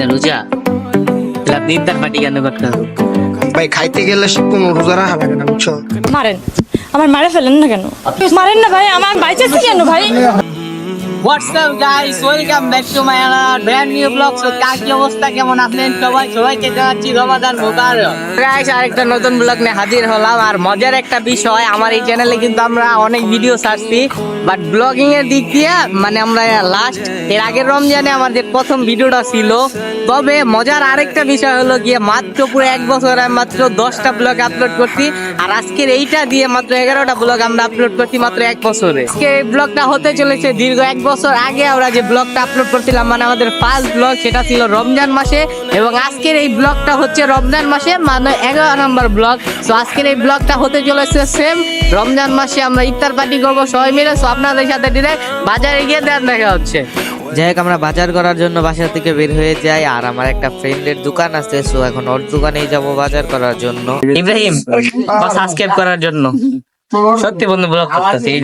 রোজা আপনি ইফতার পার্টি কেন করতে হবে? ভাই খাইতে গেলে কোনো রোজা রাখা লাগে না, বুঝছো? মারেন, আমার মারে ফেলেন না কেন? মারেন না ভাই, আমার বাইচেছে কেন ভাই? What's up guys, welcome back to my brand new vlog. So কি অবস্থা, কেমন আছেন সবাইকে জানাচ্ছি রমাদান মোবারক। গাইস আরেকটা নতুন ব্লগ নিয়ে হাজির হলাম। আর মজার একটা বিষয়, আমার এই চ্যানেলে কিন্তু আমরা অনেক ভিডিও ছাড়ছি, বাট ব্লগিং এর দিক দিয়ে মানে আমরা লাস্ট এর আগের রমজানে আমাদের প্রথম ভিডিওটা ছিল। তবে মজার আরেকটা বিষয় হলো গিয়ে মাত্র পুরো এক বছরে মাত্র 10টা ব্লগ আপলোড করছি, আর আজকের এইটা দিয়ে মাত্র 11টা ব্লগ আমরা আপলোড করছি মাত্র এক বছরে। আজকে এই ব্লগটা হতে চলেছে দীর্ঘ এক বছর আগে আমরা যে ব্লগটা আপলোড করছিলাম, মানে আমাদের ফার্স্ট ব্লগ, সেটা ছিল রমজান মাসে। এবং আজকের এই ব্লগটা হচ্ছে রমজান মাসে মানে 11 নম্বর ব্লগ। তো আজকের এই ব্লগটা হতে চলেছে সেম রমজান মাসে আমরা ইফতার পার্টি করবো সবাই মিলে। তো আপনাদের সাথে ডিরেক্ট বাজারে গিয়ে দেখা হচ্ছে। যাই হোক, আমরা বাজার করার জন্য বাসা থেকে বের হয়ে যাই। আর আমার একটা ফ্রেন্ডের দোকান আছে, সো এখন ওর দোকানেই যাব বাজার করার জন্য। ইব্রাহিম সাবস্ক্রাইব করার জন্য সত্যি বন্ধু ব্লগ করতেছে এই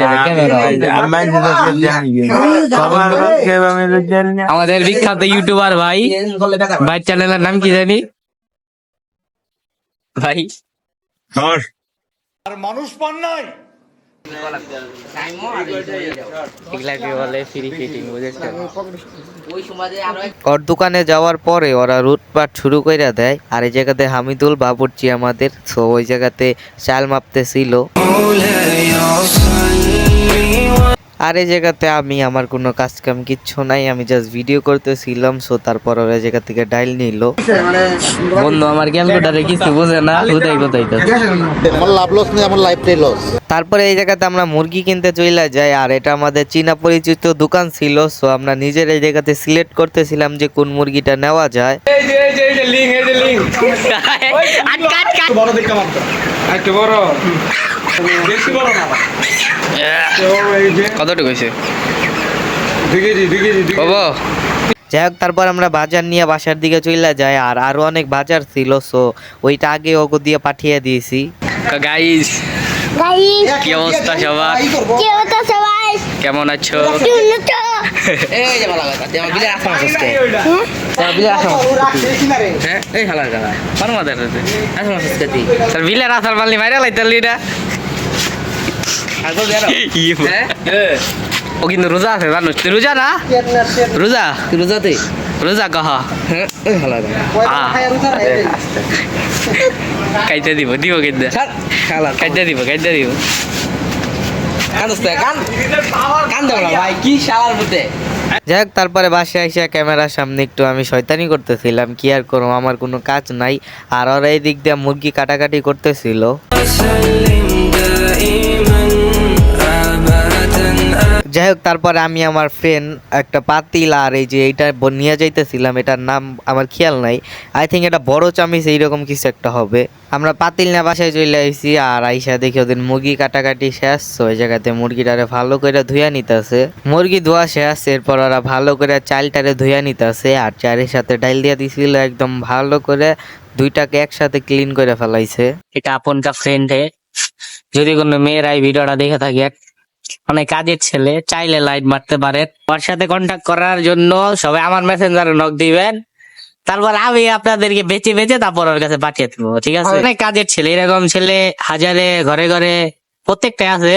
আমাদের বিখ্যাত ইউটিউবার ভাই চ্যানেলের নাম কি জানি ভাই? আর মানুষ পান নাই। ওর দোকানে যাওয়ার পরে ওরা রুটপাট শুরু করে দেয়। আর এই জায়গাতে হামিদুল বাবুর্চি আমাদের, সো ওই জায়গাতে চাল মাপতেছিল। আর এই জায়গাতে আমি আমার কোনো কাজ কাম কিচ্ছু নাই, আমি জাস্ট ভিডিও করতেছিলাম। সো তারপর ওরা জায়গা থেকে ডাইল নিল। বন্ধু আমার ক্যালকুলেটারে কিছু বোঝে না, কোথায় কোথায় তো আমার লাভ লস নেই, আমার লাইফটাই লস। তারপরে এই জায়গাতে আমরা মুরগি কিনতে চলে যাই। আর এটা আমাদের চীনা পরিচিত দোকান ছিল, সো আমরা নিজের এই জায়গাতে সিলেক্ট করতেছিলাম যে কোন মুরগিটা নেওয়া যায়। বড় দেখতে মাত্র একটু বড়, বেশি বড় না। কতটুকু হয়েছে বাবা? যাই হোক, তারপর আমরা বাজার নিয়ে বাসার দিকে চলে যাই। আর আরো অনেক বাজার ছিল, সো ওইটা আগে ওগো দিয়ে পাঠিয়ে দিয়েছি। গাইস কি অবস্থা সবার, কেমন আছো? বিলের আসার পারলি মাইরা লাইতালি না। ও কিন্তু রোজা আছে জানো, তুই রোজা না? রোজা রোজাতে রোজা কাহা কাইতে দিব কিন্তু কাইতে দিব যাই হোক, তারপরে বাসায় এসে ক্যামেরার সামনে একটু আমি শয়তানি করতেছিলাম, কি আর করবো, আমার কোনো কাজ নাই। আর ওরা এই দিক দিয়ে মুরগি কাটাকাটি করতেছিল। যাই হোক, তারপরে আমি আমার ফ্রেন্ড একটা পাতিল আর এই যে এইটা নিয়ে যাইতেছিলাম, এটার নাম আমার খেয়াল নাই, আই থিঙ্ক এটা বড় চামিচ এইরকম কিছু একটা হবে। আমরা পাতিল না বাসায় চলে আইছি। আর আইসা দেখি ওদের মুরগি কাটাকাটি শেষ। ওই জায়গাতে মুরগিটারে ভালো করে ধুইয়া নিতেছে। মুরগি ধোয়া শেষ, এরপর ওরা ভালো করে চালটারে ধুইয়া নিতেছে। আর চালের সাথে ডাইল দিয়া দিছিল, একদম ভালো করে দুইটাকে একসাথে ক্লিন করে ফেলাইছে। এটা আপনটা ফ্রেন্ডে, যদি কোনো মেয়েরা এই ভিডিওটা দেখে থাকে, অনেক কাজের ছেলে, চাইলে লাইট মারতে পারেন। ওর সাথে কন্ট্যাক্ট করার জন্য সবাই আমার মেসেঞ্জারে নক দিবেন, তারপর আমি আপনাদেরকে বেঁচে বেঁচে তারপর ওর কাছে পাঠিয়ে দেবো, ঠিক আছে? অনেক কাজের ছেলে, এরকম ছেলে হাজারে ঘরে ঘরে প্রত্যেকটা আছে।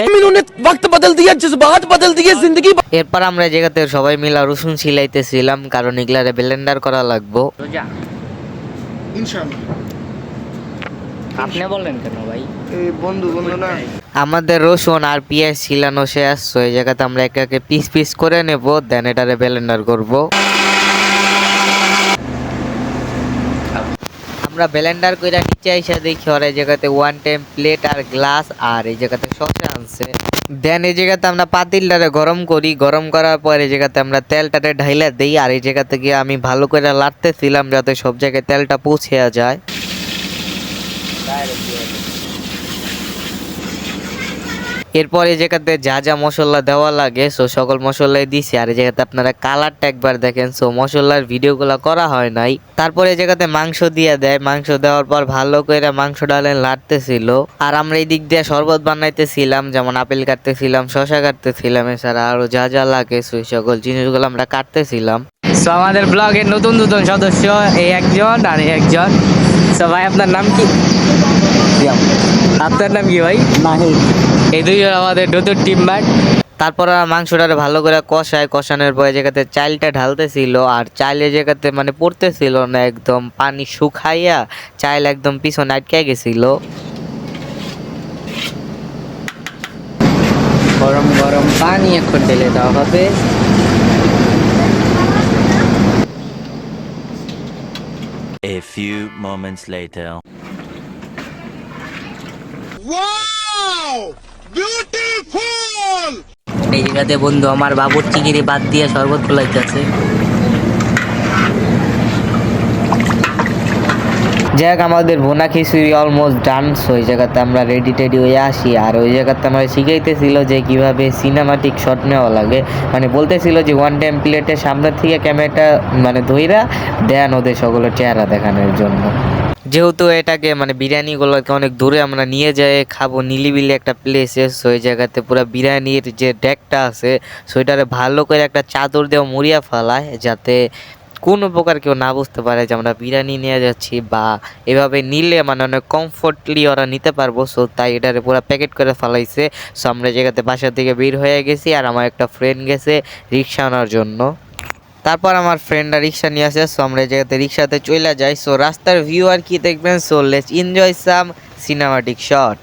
এরপর আমরা এই জায়গাতে সবাই মিলা রসুন ছিলাইতেছিলাম, কারণ এগুলারে ব্লেন্ডার করা লাগবো। ইনশাআল্লাহ। আপনি বললেন কেন ভাই? এই বন্ধু না, আমাদের রসুন আর পেঁয়াজ ছিলানো শেষ। এই জায়গাতে আমরা একে একে পিস পিস করে নেব, দেন এটারে ব্লেন্ডার করব। আমরা ব্লেন্ডার কইরা নিচে এসে দেখি ওর এই জায়গাতে ওয়ান টাইম প্লেট আর গ্লাস আর এই জায়গাতে শসা আনছে। দেন এই জায়গাতে আমরা পাতিলটারে গরম করি, গরম করার পর এই জায়গাতে আমরা তেলটারে ঢাইলা দিই। আর এই জায়গাতে গিয়ে আমি ভালো করে লাড়তেছিলাম যাতে সব জায়গায় তেলটা পৌঁছে যায়। এরপর এই জায়গাতে যা যা মশলা দেওয়া লাগে সো সকল মশলাই দিছি। আর এই জায়গাতে আপনারা কালারটা একবার দেখেন, সো মশলার ভিডিওগুলো করা হয় নাই। তারপর এই জায়গাতে মাংস দিয়ে দেয়, মাংস দেওয়ার পর ভালো করে মাংস ডালেন লাড়তেছিল। আর আমরা এই দিক দিয়ে শরবত বানাইতেছিলাম, যেমন আপেল কাটতেছিলাম, শসা কাটতেছিলাম, এছাড়া আরো যা যা লাগে সেই সকল জিনিসগুলো আমরা কাটতেছিলাম। তো আমাদের ব্লগের নতুন নতুন সদস্য এই একজন আর এই একজন। তো ভাই আপনার নাম কি? আপনার নাম কি ভাই? নাহিদ। এই দুইজন আমাদের নতুন টিম মেট। তারপর মাংসটারে ভালো করে কষানোর পরে জায়গাতে চালটা ঢালতেছিল, আর চালের জায়গাতে মানে পড়তেছিল না, একদম পানি শুকাইয়া চাল একদম পিছনে আটকে গেছিল। গরম গরম পানি এখন ঢেলে দেওয়া হবে। A few moments later. এই জায়গাতে বন্ধু আমার বাবুর চিংড়ি বাদ দিয়ে শরবত খোলাইতেছে। যাই হোক, আমাদের ভুনা খিচুড়ি অলমোস্ট ডান। ওই জায়গাতে আমরা রেডি টেডি হয়ে আসি, আর ওই জায়গাতে আমরা শিখাইতেছিল যে কিভাবে সিনেমাটিক শট নেওয়া লাগে। মানে বলতেছিল যে ওয়ান টাইম প্লেটের সামনে থেকে ক্যামেরাটা মানে ধইরা দেন ওদের সকলের চেহারা দেখানোর জন্য। যেহেতু এটাকে মানে বিরিয়ানিগুলোকে অনেক দূরে আমরা নিয়ে যাই খাবো, নিলিবিলি একটা প্লেসে, ওই জায়গাতে পুরো বিরিয়ানির যে ডেকটা আছে সেটারে ভালো করে একটা চাদর দিয়ে মুড়িয়া ফেলায়, যাতে কোনো প্রকার কেউ না বুঝতে পারে যে আমরা বিরিয়ানি নিয়ে যাচ্ছি, বা এভাবে নিলে মানে অনেক কমফোর্টলি ওরা নিতে পারবো। সো তাই এটারে পুরো প্যাকেট করে ফেলাইছে। সো আমরা জায়গাতে বাসা থেকে বের হয়ে গেছি, আর আমার একটা ফ্রেন্ড গেছে রিক্সা আনার জন্য। তারপর আমার ফ্রেন্ডরা রিক্সা নিয়ে আসে। সো আমরা এই জায়গাতে রিক্সাতে চলে যাই। সো রাস্তার ভিউ আর কি দেখবেন। So let's enjoy some cinematic shot.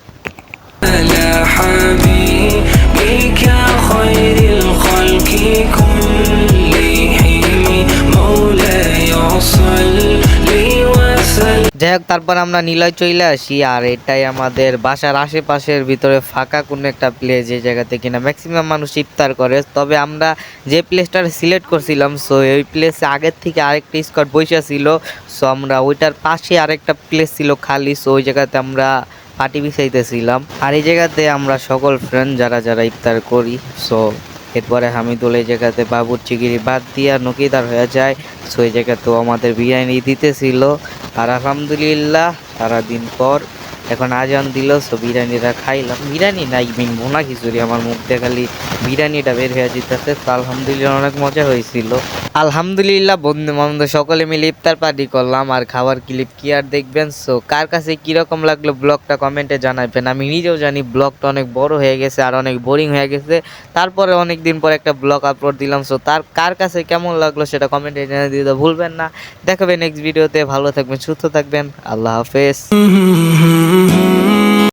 যাই হোক, তারপর আমরা নিলয় চলে আসি, আর এটাই আমাদের বাসার আশেপাশের ভিতরে ফাঁকা কোনো একটা প্লেস, যে জায়গাতে কিনা ম্যাক্সিমাম মানুষ ইফতার করে। তবে আমরা যে প্লেসটা সিলেক্ট করছিলাম, সো ওই প্লেসে আগের থেকে আরেকটা স্কট বসে ছিল। সো আমরা ওইটার পাশে আরেকটা প্লেস ছিল খালি, সো ওই জায়গাতে আমরা পার্টি বিছাইতেছিলাম। আর এই জায়গাতে আমরা সকল ফ্রেন্ড যারা যারা ইফতার করি। সো এরপরে হামিদুল এই জায়গাতে বাবুর চিংড়ি বাদ দিয়া নকিদার হয়ে যায়। সো এই জায়গাতেও আমাদের বিরিয়ানি দিতেছিল, আর আলহামদুলিল্লাহ সারাদিন পর এখন আজান দিল। সো বিরিয়ানিটা খাইলাম, বিরিয়ানি নাই ভুনা খিচুড়ি, আমার মুখ দিয়ে খালি বিরিয়ানিটা বের হয়ে যেতেছে। তো আলহামদুলিল্লাহ অনেক মজা হয়েছিল। আলহামদুলিল্লাহ বন্ধু বান্ধব সকলে মিলে ইফতার পার্টি করলাম, আর খাবার ক্লিপ কি আর দেখবেন। সো কার কাছে কীরকম লাগলো ব্লগটা কমেন্টে জানাবেন। আমি নিজেও জানি ব্লগটা অনেক বড় হয়ে গেছে আর অনেক বোরিং হয়ে গেছে, তারপরে অনেক দিন পর একটা ব্লগ আপলোড দিলাম। সো তার কার কাছে কেমন লাগলো সেটা কমেন্টে জানিয়ে দিতে ভুলবেন না। দেখাবেন নেক্সট ভিডিওতে। ভালো থাকবেন, সুস্থ থাকবেন, আল্লাহ হাফেজ।